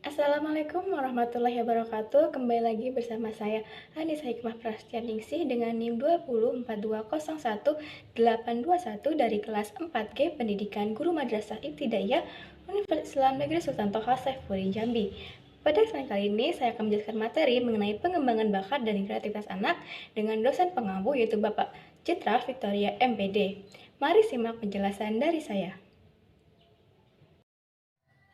Assalamualaikum warahmatullahi wabarakatuh. Kembali lagi bersama saya Anissa Hikmah Prasetyaningsih dengan NIM 2042010821 dari kelas 4G Pendidikan Guru Madrasah Ibtidaiyah Universitas Islam Negeri Sultan Toha Saifuddin Jambi. Pada kesempatan kali ini saya akan menjelaskan materi mengenai pengembangan bakat dan kreativitas anak dengan dosen pengampu yaitu Bapak Citra Victoria MPD. Mari simak penjelasan dari saya.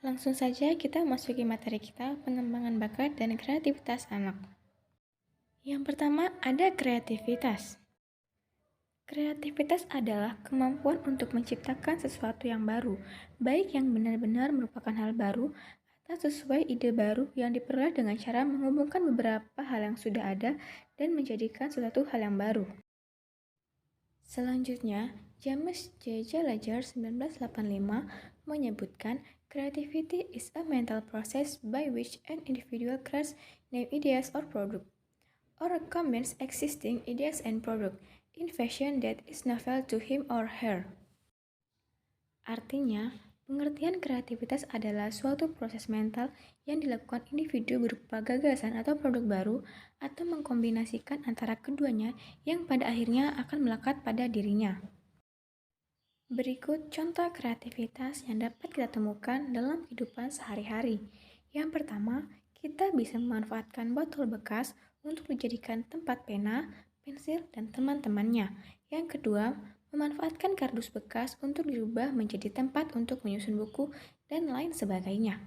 Langsung saja kita masuki materi kita, pengembangan bakat dan kreativitas anak. Yang pertama ada kreativitas. Kreativitas adalah kemampuan untuk menciptakan sesuatu yang baru, baik yang benar-benar merupakan hal baru atau sesuai ide baru yang diperoleh dengan cara menghubungkan beberapa hal yang sudah ada dan menjadikan suatu hal yang baru. Selanjutnya, James J. Ledger 1985 menyebutkan creativity is a mental process by which an individual creates new ideas or product, or combines existing ideas and product in fashion that is novel to him or her. Artinya, pengertian kreativitas adalah suatu proses mental yang dilakukan individu berupa gagasan atau produk baru atau mengkombinasikan antara keduanya yang pada akhirnya akan melekat pada dirinya. Berikut contoh kreativitas yang dapat kita temukan dalam kehidupan sehari-hari. Yang pertama, kita bisa memanfaatkan botol bekas untuk dijadikan tempat pena, pensil, dan teman-temannya. Yang kedua, memanfaatkan kardus bekas untuk dirubah menjadi tempat untuk menyusun buku, dan lain sebagainya.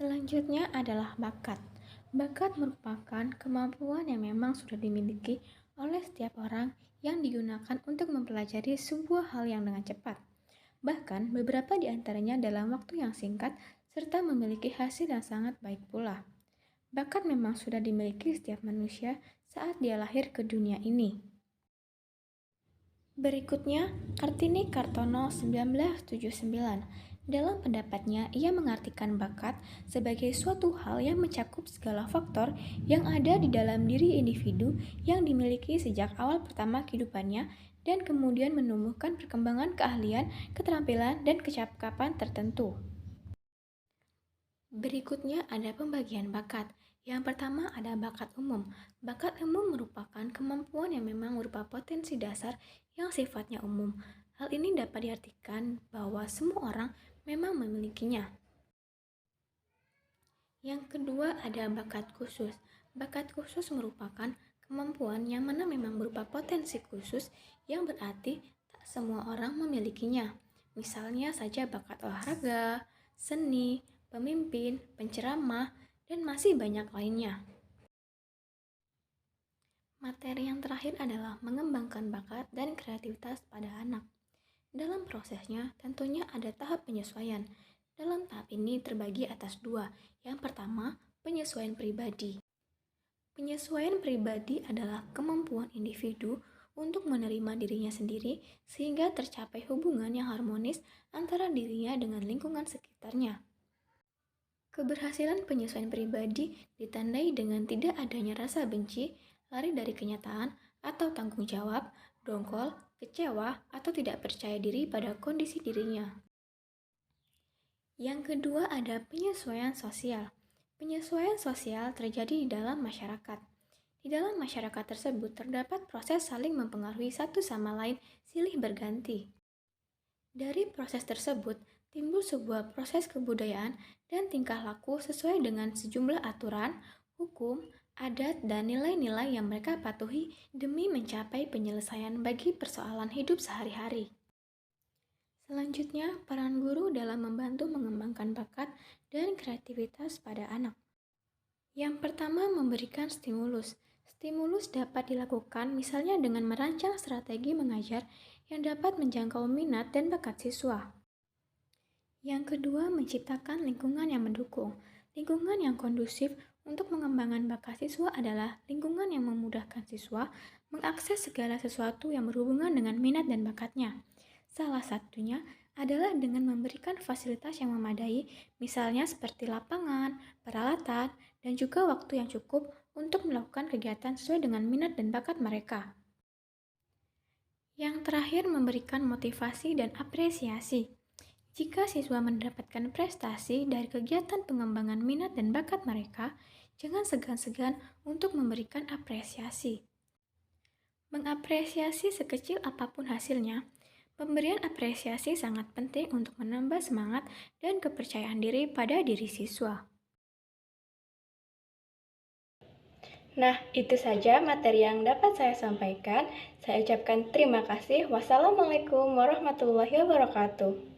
Selanjutnya adalah bakat. Bakat merupakan kemampuan yang memang sudah dimiliki oleh setiap orang yang digunakan untuk mempelajari sebuah hal yang dengan cepat. Bahkan beberapa di antaranya dalam waktu yang singkat serta memiliki hasil yang sangat baik pula. Bakat memang sudah dimiliki setiap manusia saat dia lahir ke dunia ini. Berikutnya, Kartini Kartono 1979. Dalam pendapatnya, ia mengartikan bakat sebagai suatu hal yang mencakup segala faktor yang ada di dalam diri individu yang dimiliki sejak awal pertama kehidupannya dan kemudian menumbuhkan perkembangan keahlian, keterampilan, dan kecakapan tertentu. Berikutnya ada pembagian bakat. Yang pertama ada bakat umum. Bakat umum merupakan kemampuan yang memang berupa potensi dasar yang sifatnya umum. Hal ini dapat diartikan bahwa semua orang memang memilikinya. Yang kedua ada bakat khusus. Bakat khusus merupakan kemampuan yang mana memang berupa potensi khusus yang berarti tak semua orang memilikinya. Misalnya saja bakat olahraga, seni, pemimpin, penceramah, dan masih banyak lainnya. Materi yang terakhir adalah mengembangkan bakat dan kreativitas pada anak. Dalam prosesnya tentunya ada tahap penyesuaian. Dalam tahap ini terbagi atas dua. Yang pertama, penyesuaian pribadi. Penyesuaian pribadi adalah kemampuan individu untuk menerima dirinya sendiri sehingga tercapai hubungan yang harmonis antara dirinya dengan lingkungan sekitarnya. Keberhasilan penyesuaian pribadi ditandai dengan tidak adanya rasa benci, lari dari kenyataan, atau tanggung jawab, dongkol, kecewa, atau tidak percaya diri pada kondisi dirinya. Yang kedua ada penyesuaian sosial. Penyesuaian sosial terjadi di dalam masyarakat. Di dalam masyarakat tersebut terdapat proses saling mempengaruhi satu sama lain silih berganti. Dari proses tersebut timbul sebuah proses kebudayaan dan tingkah laku sesuai dengan sejumlah aturan, hukum, adat, dan nilai-nilai yang mereka patuhi demi mencapai penyelesaian bagi persoalan hidup sehari-hari. Selanjutnya, peran guru dalam membantu mengembangkan bakat dan kreativitas pada anak. Yang pertama, memberikan stimulus. Stimulus dapat dilakukan misalnya dengan merancang strategi mengajar yang dapat menjangkau minat dan bakat siswa. Yang kedua, menciptakan lingkungan yang mendukung. Lingkungan yang kondusif untuk mengembangkan bakat siswa adalah lingkungan yang memudahkan siswa mengakses segala sesuatu yang berhubungan dengan minat dan bakatnya. Salah satunya adalah dengan memberikan fasilitas yang memadai, misalnya seperti lapangan, peralatan, dan juga waktu yang cukup untuk melakukan kegiatan sesuai dengan minat dan bakat mereka. Yang terakhir, memberikan motivasi dan apresiasi. Jika siswa mendapatkan prestasi dari kegiatan pengembangan minat dan bakat mereka, jangan segan-segan untuk memberikan apresiasi. Mengapresiasi sekecil apapun hasilnya, pemberian apresiasi sangat penting untuk menambah semangat dan kepercayaan diri pada diri siswa. Nah, itu saja materi yang dapat saya sampaikan. Saya ucapkan terima kasih. Wassalamualaikum warahmatullahi wabarakatuh.